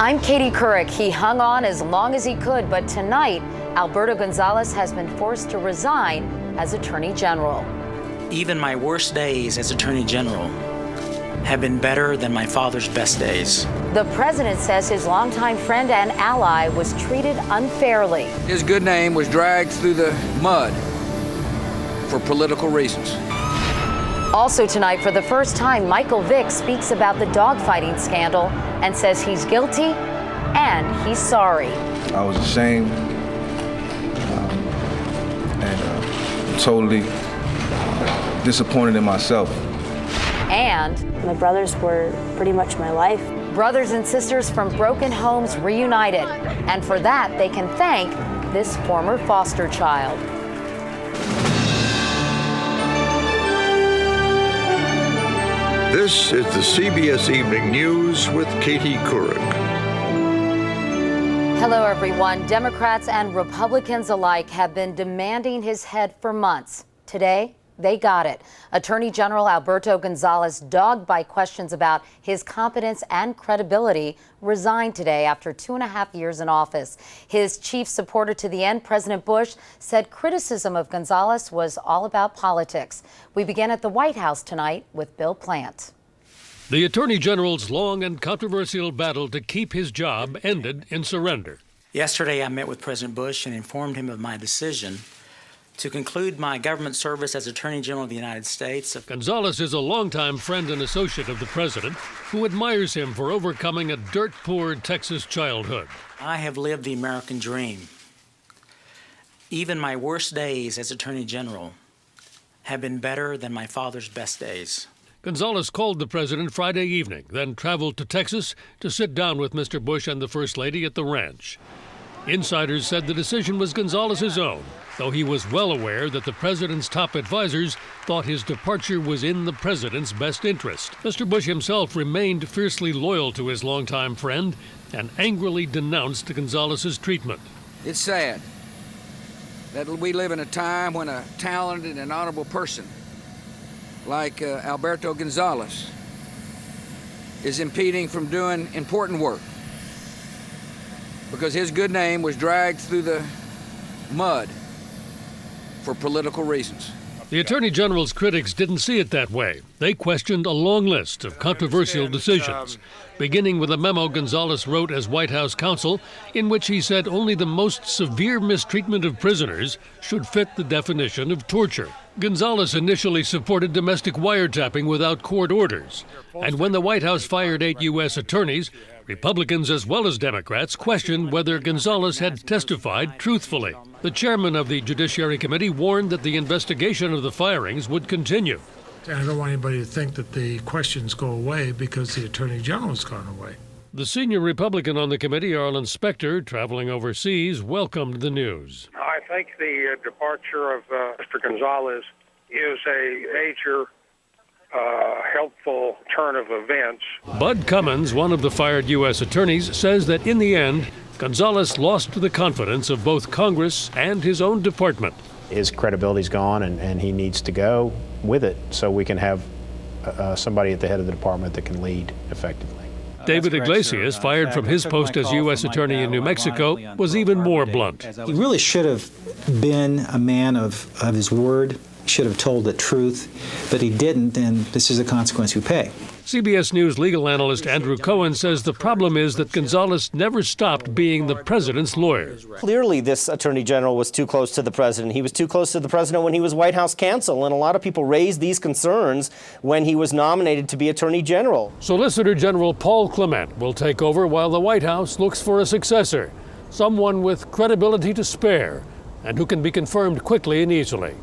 I'm Katie Couric. He hung on as long as he could, but tonight, Alberto Gonzales has been forced to resign as Attorney General. Even my worst days as Attorney General have been better than my father's best days. The president says his longtime friend and ally was treated unfairly. His good name was dragged through the mud for political reasons. Also tonight, for the first time, Michael Vick speaks about the dogfighting scandal and says he's guilty and he's sorry. I was ashamed and totally disappointed in myself. And my brothers were pretty much my life. Brothers and sisters from broken homes reunited. And for that, they can thank this former foster child. This is the CBS Evening News with Katie Couric. Hello, everyone. Democrats and Republicans alike have been demanding his head for months. Today, they got it. Attorney General Alberto Gonzales, dogged by questions about his competence and credibility, resigned today after 2.5 years in office. His chief supporter to the end, President Bush, said criticism of Gonzales was all about politics. We begin at the White House tonight with Bill Plant. The Attorney General's long and controversial battle to keep his job ended in surrender. Yesterday, I met with President Bush and informed him of my decision to conclude my government service as Attorney General of the United States. Gonzales is a longtime friend and associate of the president who admires him for overcoming a dirt-poor Texas childhood. I have lived the American dream. Even my worst days as Attorney General have been better than my father's best days. Gonzales called the president Friday evening, then traveled to Texas to sit down with Mr. Bush and the First Lady at the ranch. Insiders said the decision was Gonzales' own, though he was well aware that the president's top advisors thought his departure was in the president's best interest. Mr. Bush himself remained fiercely loyal to his longtime friend and angrily denounced Gonzales' treatment. It's sad that we live in a time when a talented and honorable person like Alberto Gonzales is impeding from doing important work because his good name was dragged through the mud for political reasons. The Attorney General's critics didn't see it that way. They questioned a long list of controversial decisions, beginning with a memo Gonzales wrote as White House counsel, in which he said only the most severe mistreatment of prisoners should fit the definition of torture. Gonzales initially supported domestic wiretapping without court orders. And when the White House fired 8 U.S. attorneys, Republicans as well as Democrats questioned whether Gonzales had testified truthfully. The chairman of the Judiciary Committee warned that the investigation of the firings would continue. I don't want anybody to think that the questions go away because the Attorney General's gone away. The senior Republican on the committee, Arlen Specter, traveling overseas, welcomed the news. I think the departure of Mr. Gonzales is a major helpful turn of events. Bud Cummins, one of the fired U.S. attorneys, says that in the end, Gonzales lost the confidence of both Congress and his own department. His credibility's gone, and he needs to go with it so we can have somebody at the head of the department that can lead effectively. David Iglesias, fired from his post as U.S. Attorney in New Mexico, was even more blunt. He really should have been a man of his word, should have told the truth, but he didn't, and this is a consequence we pay. CBS News legal analyst Andrew Cohen says the problem is that Gonzales never stopped being the president's lawyer. Clearly, this attorney general was too close to the president. He was too close to the president when he was White House counsel, and a lot of people raised these concerns when he was nominated to be attorney general. Solicitor General Paul Clement will take over while the White House looks for a successor, someone with credibility to spare and who can be confirmed quickly and easily.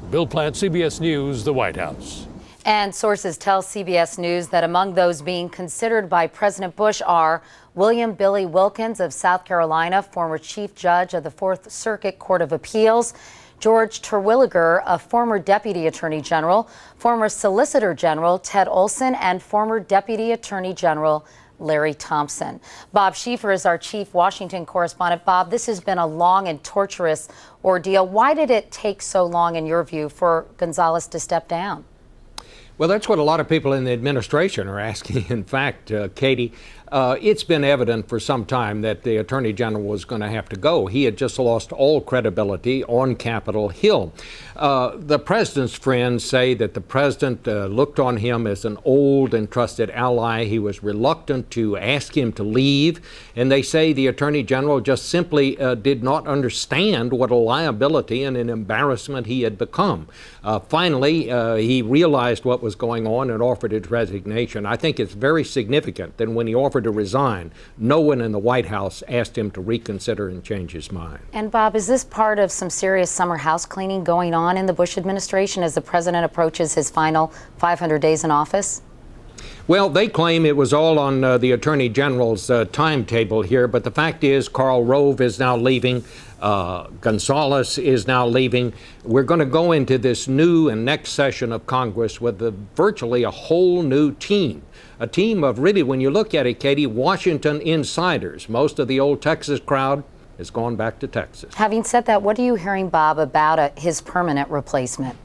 Bill Plant, CBS News, the White House. And sources tell CBS News that among those being considered by President Bush are William Billy Wilkins of South Carolina, former chief judge of the Fourth Circuit Court of Appeals, George Terwilliger, a former deputy attorney general, former solicitor general Ted Olson, and former deputy attorney general Larry Thompson. Bob Schieffer is our chief Washington correspondent. Bob, this has been a long and torturous ordeal. Why did it take so long, in your view, for Gonzales to step down? Well, that's what a lot of people in the administration are asking. In fact, Katie, It's been evident for some time that the Attorney General was going to have to go. He had just lost all credibility on Capitol Hill. The president's friends say that the president looked on him as an old and trusted ally. He was reluctant to ask him to leave, and they say the Attorney General just simply did not understand what a liability and an embarrassment he had become. Finally, he realized what was going on and offered his resignation. I think it's very significant that when he offered to resign, no one in the White House asked him to reconsider and change his mind. And Bob, is this part of some serious summer house cleaning going on in the Bush administration as the president approaches his final 500 days in office? Well, they claim it was all on the Attorney General's timetable here, but the fact is Karl Rove is now leaving. Gonzalez is now leaving. We're going to go into this new and next session of Congress with virtually a whole new team. A team of really, when you look at it, Katie, Washington insiders. Most of the old Texas crowd has gone back to Texas. Having said that, what are you hearing, Bob, about his permanent replacement?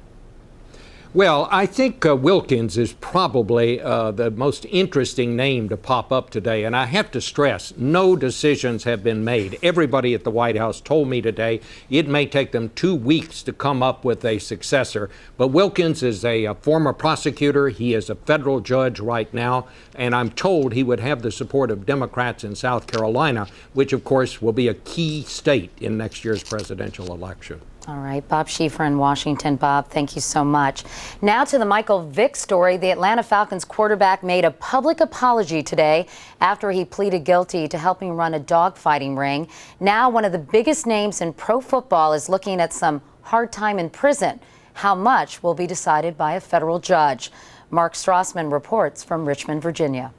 Well, I think Wilkins is probably the most interesting name to pop up today. And I have to stress, no decisions have been made. Everybody at the White House told me today it may take them 2 weeks to come up with a successor. But Wilkins is a former prosecutor. He is a federal judge right now. And I'm told he would have the support of Democrats in South Carolina, which, of course, will be a key state in next year's presidential election. All right, Bob Schieffer in Washington. Bob, thank you so much. Now to the Michael Vick story. The Atlanta Falcons quarterback made a public apology today after he pleaded guilty to helping run a dogfighting ring. Now one of the biggest names in pro football is looking at some hard time in prison. How much will be decided by a federal judge. Mark Strassman reports from Richmond, Virginia.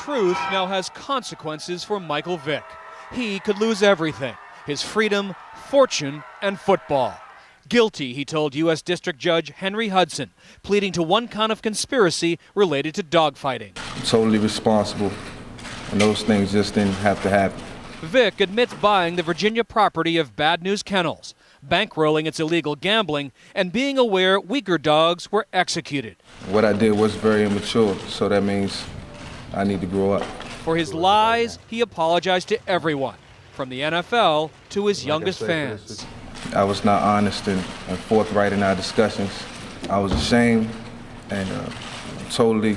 Truth now has consequences for Michael Vick. He could lose everything. His freedom, fortune, and football. Guilty, he told U.S. District Judge Henry Hudson, pleading to one count of conspiracy related to dogfighting. I'm totally responsible, and those things just didn't have to happen. Vick admits buying the Virginia property of Bad News Kennels, bankrolling its illegal gambling, and being aware weaker dogs were executed. What I did was very immature, so that means I need to grow up. For his lies, he apologized to everyone, from the NFL to his youngest fans. I was not honest and forthright in our discussions. I was ashamed and totally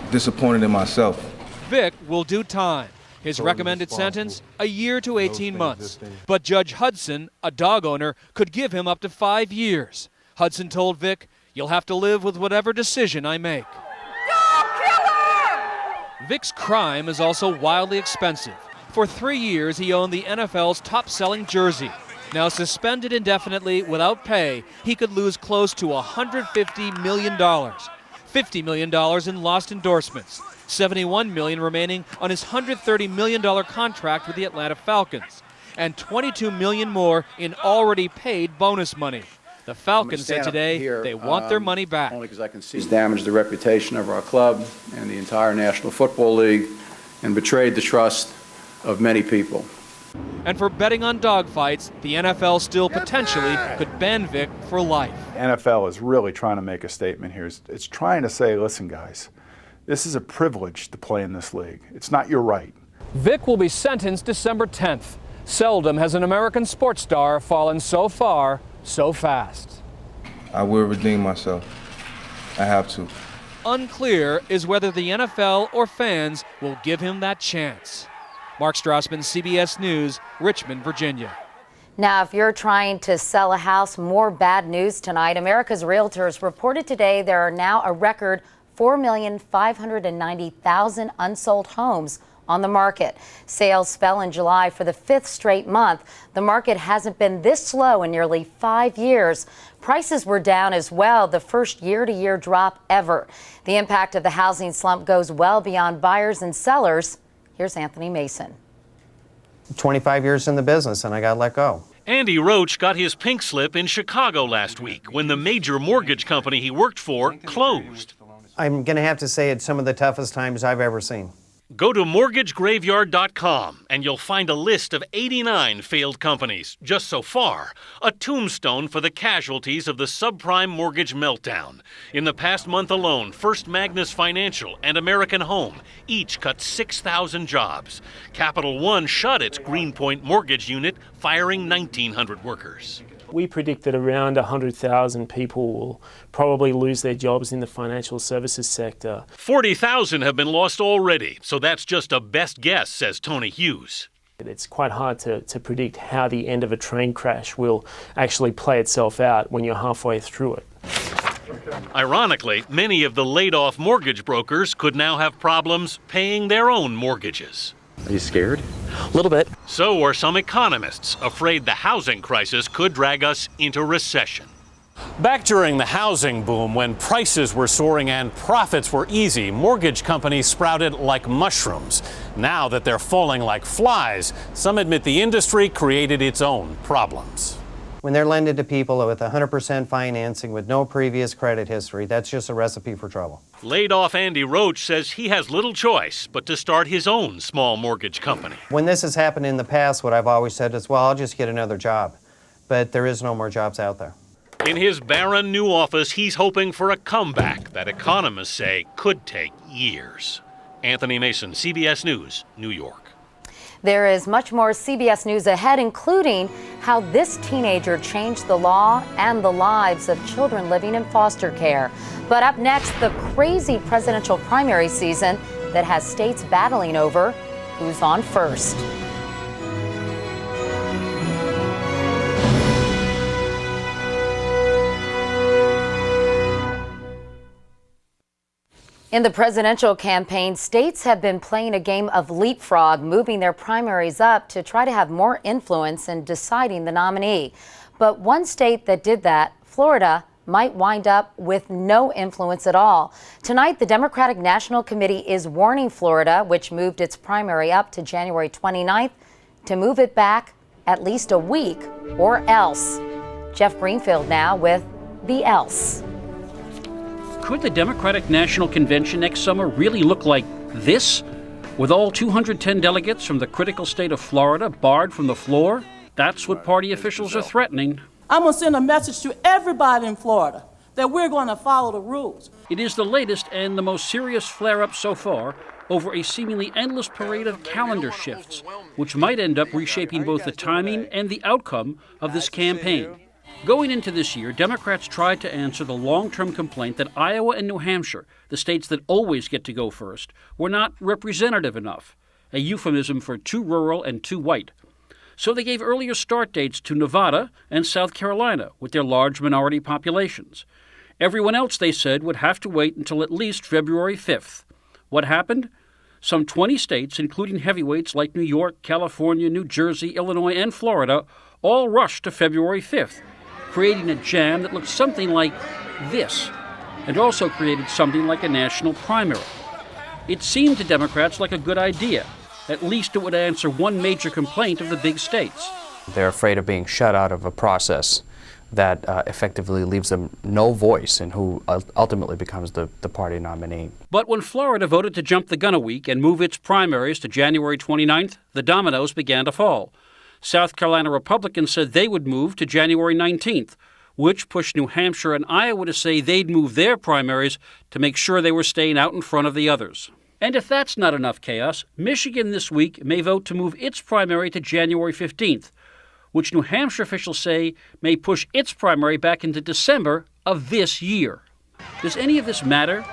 disappointed in myself. Vick will do time. His recommended sentence, a year to 18 months. But Judge Hudson, a dog owner, could give him up to 5 years. Hudson told Vick, "You'll have to live with whatever decision I make." Dog killer! Vick's crime is also wildly expensive. For 3 years, he owned the NFL's top-selling jersey. Now suspended indefinitely without pay, he could lose close to $150 million. $50 million in lost endorsements. $71 million remaining on his $130 million contract with the Atlanta Falcons. And $22 million more in already paid bonus money. The Falcons said today they want their money back. Only because I can see it's damaged the reputation of our club and the entire National Football League and betrayed the trust of many people. And for betting on dogfights, the NFL still potentially could ban Vick for life. NFL is really trying to make a statement here. It's trying to say, listen, guys, this is a privilege to play in this league. It's not your right. Vick will be sentenced December 10th. Seldom has an American sports star fallen so far, so fast. I will redeem myself. I have to. Unclear is whether the NFL or fans will give him that chance. Mark Strassman, CBS News, Richmond, Virginia. Now, if you're trying to sell a house, more bad news tonight. America's Realtors reported today there are now a record 4,590,000 unsold homes on the market. Sales fell in July for the 5th straight month. The market hasn't been this slow in nearly 5 years. Prices were down as well, the first year-to-year drop ever. The impact of the housing slump goes well beyond buyers and sellers. Here's Anthony Mason. 25 years in the business and I got let go. Andy Roach got his pink slip in Chicago last week when the major mortgage company he worked for closed. I'm going to have to say it's some of the toughest times I've ever seen. Go to mortgagegraveyard.com and you'll find a list of 89 failed companies, just so far, a tombstone for the casualties of the subprime mortgage meltdown. In the past month alone, First Magnus Financial and American Home each cut 6,000 jobs. Capital One shut its Greenpoint mortgage unit, firing 1,900 workers. We predict that around 100,000 people will probably lose their jobs in the financial services sector. 40,000 have been lost already, so that's just a best guess, says Tony Hughes. It's quite hard to predict how the end of a train crash will actually play itself out when you're halfway through it. Ironically, many of the laid-off mortgage brokers could now have problems paying their own mortgages. Are you scared? A little bit. So are some economists, afraid the housing crisis could drag us into recession. Back during the housing boom, when prices were soaring and profits were easy, mortgage companies sprouted like mushrooms. Now that they're falling like flies, some admit the industry created its own problems. When they're lending to people with 100% financing with no previous credit history, that's just a recipe for trouble. Laid-off Andy Roach says he has little choice but to start his own small mortgage company. When this has happened in the past, what I've always said is, well, I'll just get another job. But there is no more jobs out there. In his barren new office, he's hoping for a comeback that economists say could take years. Anthony Mason, CBS News, New York. There is much more CBS News ahead, including how this teenager changed the law and the lives of children living in foster care. But up next, the crazy presidential primary season that has states battling over who's on first. In the presidential campaign, states have been playing a game of leapfrog, moving their primaries up to try to have more influence in deciding the nominee. But one state that did that, Florida, might wind up with no influence at all. Tonight, the Democratic National Committee is warning Florida, which moved its primary up to January 29th, to move it back at least a week or else. Jeff Greenfield now with the else. Could the Democratic National Convention next summer really look like this? With all 210 delegates from the critical state of Florida barred from the floor? That's what party officials are threatening. I'm going to send a message to everybody in Florida that we're going to follow the rules. It is the latest and the most serious flare-up so far over a seemingly endless parade of calendar shifts, which might end up reshaping both the timing and the outcome of this campaign. Going into this year, Democrats tried to answer the long-term complaint that Iowa and New Hampshire, the states that always get to go first, were not representative enough, a euphemism for too rural and too white. So they gave earlier start dates to Nevada and South Carolina with their large minority populations. Everyone else, they said, would have to wait until at least February 5th. What happened? Some 20 states, including heavyweights like New York, California, New Jersey, Illinois, and Florida, all rushed to February 5th. Creating a jam that looked something like this, and also created something like a national primary. It seemed to Democrats like a good idea. At least it would answer one major complaint of the big states. They're afraid of being shut out of a process that effectively leaves them no voice in who ultimately becomes the party nominee. But when Florida voted to jump the gun a week and move its primaries to January 29th, the dominoes began to fall. South Carolina Republicans said they would move to January 19th, which pushed New Hampshire and Iowa to say they'd move their primaries to make sure they were staying out in front of the others. And if that's not enough chaos, Michigan this week may vote to move its primary to January 15th, which New Hampshire officials say may push its primary back into December of this year. Does any of this matter?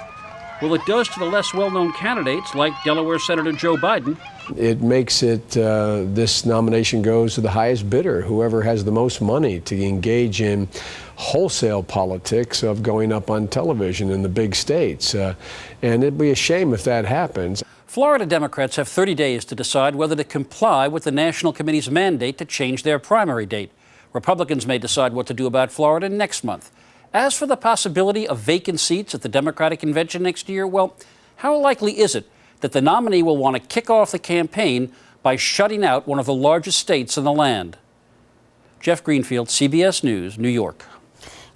Well, it does to the less well-known candidates like Delaware Senator Joe Biden. It makes it, this nomination goes to the highest bidder, whoever has the most money to engage in wholesale politics of going up on television in the big states. And it'd be a shame if that happens. Florida Democrats have 30 days to decide whether to comply with the National Committee's mandate to change their primary date. Republicans may decide what to do about Florida next month. As for the possibility of vacant seats at the Democratic Convention next year, well, how likely is it that the nominee will want to kick off the campaign by shutting out one of the largest states in the land? Jeff Greenfield, CBS News, New York.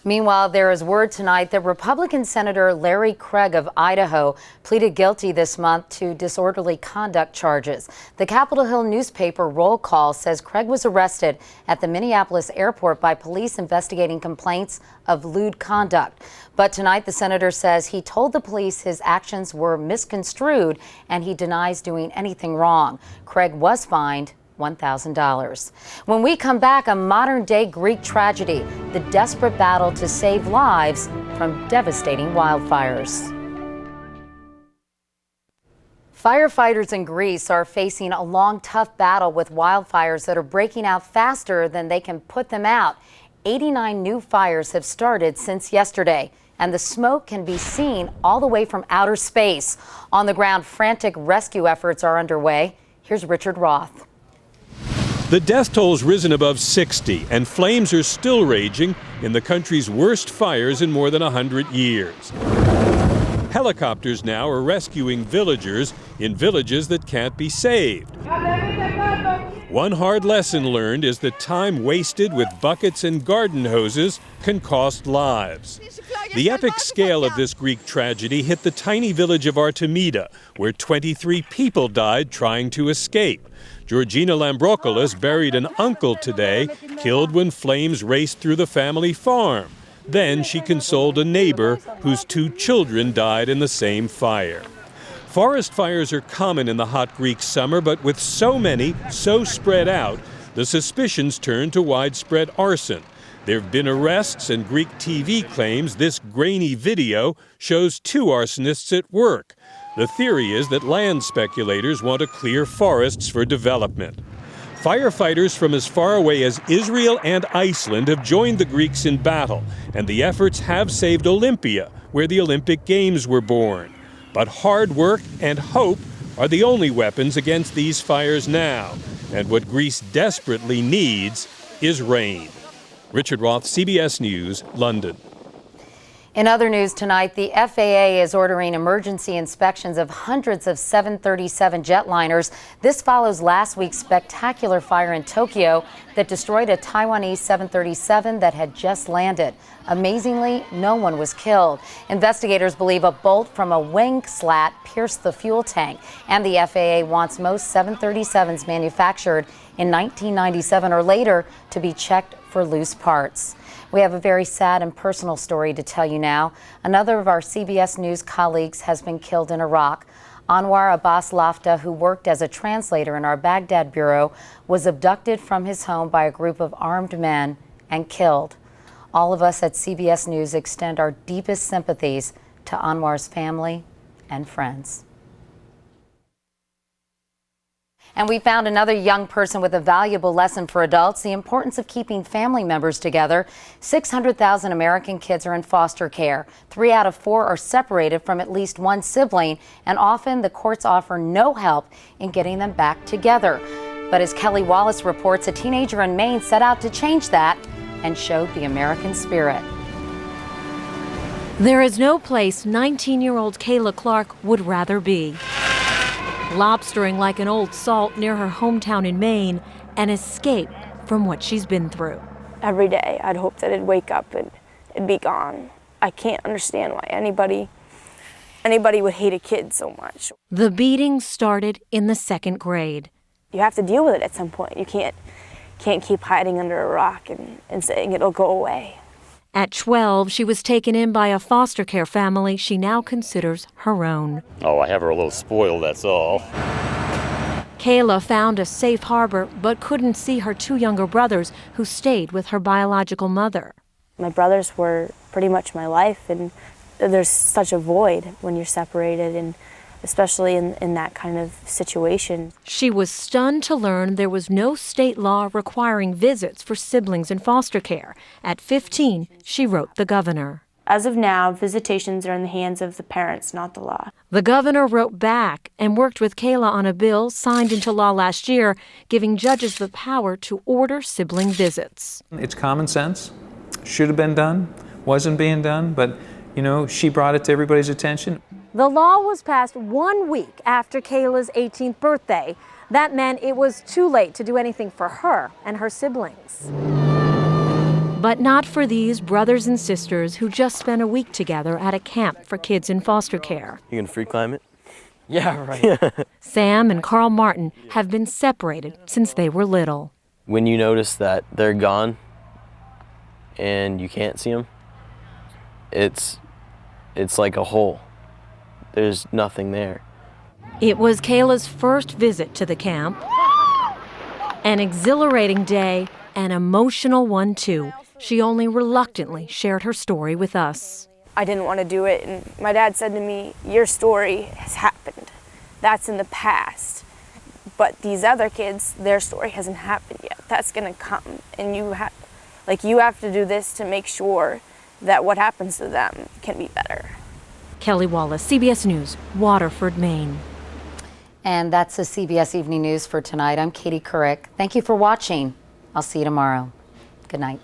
Meanwhile, there is word tonight that Republican Senator Larry Craig of Idaho pleaded guilty this month to disorderly conduct charges. The Capitol Hill newspaper Roll Call says Craig was arrested at the Minneapolis airport by police investigating complaints of lewd conduct. But tonight, the senator says he told the police his actions were misconstrued and he denies doing anything wrong. Craig was fined $1,000. When we come back, a modern-day Greek tragedy, the desperate battle to save lives from devastating wildfires. Firefighters in Greece are facing a long, tough battle with wildfires that are breaking out faster than they can put them out. 89 new fires have started since yesterday, and the smoke can be seen all the way from outer space. On the ground, frantic rescue efforts are underway. Here's Richard Roth. The death toll's risen above 60, and flames are still raging in the country's worst fires in more than 100 years. Helicopters now are rescuing villagers in villages that can't be saved. One hard lesson learned is that time wasted with buckets and garden hoses can cost lives. The epic scale of this Greek tragedy hit the tiny village of Artemida, where 23 people died trying to escape. Georgina Lambrocolis buried an uncle today, killed when flames raced through the family farm. Then she consoled a neighbor whose 2 children died in the same fire. Forest fires are common in the hot Greek summer, but with so many, so spread out, the suspicions turn to widespread arson. There have been arrests, and Greek TV claims this grainy video shows 2 arsonists at work. The theory is that land speculators want to clear forests for development. Firefighters from as far away as Israel and Iceland have joined the Greeks in battle, and the efforts have saved Olympia, where the Olympic Games were born. But hard work and hope are the only weapons against these fires now, and what Greece desperately needs is rain. Richard Roth, CBS News, London. In other news tonight, the FAA is ordering emergency inspections of hundreds of 737 jetliners. This follows last week's spectacular fire in Tokyo that destroyed a Taiwanese 737 that had just landed. Amazingly, no one was killed. Investigators believe a bolt from a wing slat pierced the fuel tank, and the FAA wants most 737s manufactured in 1997 or later to be checked for loose parts. We have a very sad and personal story to tell you now. Another of our CBS News colleagues has been killed in Iraq. Anwar Abbas Lafta, who worked as a translator in our Baghdad bureau, was abducted from his home by a group of armed men and killed. All of us at CBS News extend our deepest sympathies to Anwar's family and friends. And we found another young person with a valuable lesson for adults, the importance of keeping family members together. 600,000 American kids are in foster care. 3 out of 4 are separated from at least one sibling, and often the courts offer no help in getting them back together. But as Kelly Wallace reports, a teenager in Maine set out to change that and showed the American spirit. There is no place 19-year-old Kayla Clark would rather be. Lobstering like an old salt near her hometown in Maine, an escape from what she's been through. Every day I'd hope that it'd wake up and it'd be gone. I can't understand why anybody would hate a kid so much. The beating started in the 2nd grade. You have to deal with it at some point. You can't keep hiding under a rock and saying it'll go away. At 12, she was taken in by a foster care family she now considers her own. Oh, I have her a little spoiled, that's all. Kayla found a safe harbor, but couldn't see her 2 younger brothers who stayed with her biological mother. My brothers were pretty much my life, and there's such a void when you're separated, and especially in that kind of situation. She was stunned to learn there was no state law requiring visits for siblings in foster care. At 15, she wrote the governor. As of now, visitations are in the hands of the parents, not the law. The governor wrote back and worked with Kayla on a bill signed into law last year, giving judges the power to order sibling visits. It's common sense. Should have been done, wasn't being done, but, you know, she brought it to everybody's attention. The law was passed 1 week after Kayla's 18th birthday. That meant it was too late to do anything for her and her siblings. But not for these brothers and sisters who just spent a week together at a camp for kids in foster care. You can free climb it? Yeah, right. Sam and Carl Martin have been separated since they were little. When you notice that they're gone and you can't see them, it's like a hole. There's nothing there. It was Kayla's first visit to the camp. An exhilarating day, an emotional one too. She only reluctantly shared her story with us. I didn't want to do it, and my dad said to me, your story has happened. That's in the past. But these other kids, their story hasn't happened yet. That's going to come, and you have to do this to make sure that what happens to them can be better. Kelly Wallace, CBS News, Waterford, Maine. And that's the CBS Evening News for tonight. I'm Katie Couric. Thank you for watching. I'll see you tomorrow. Good night.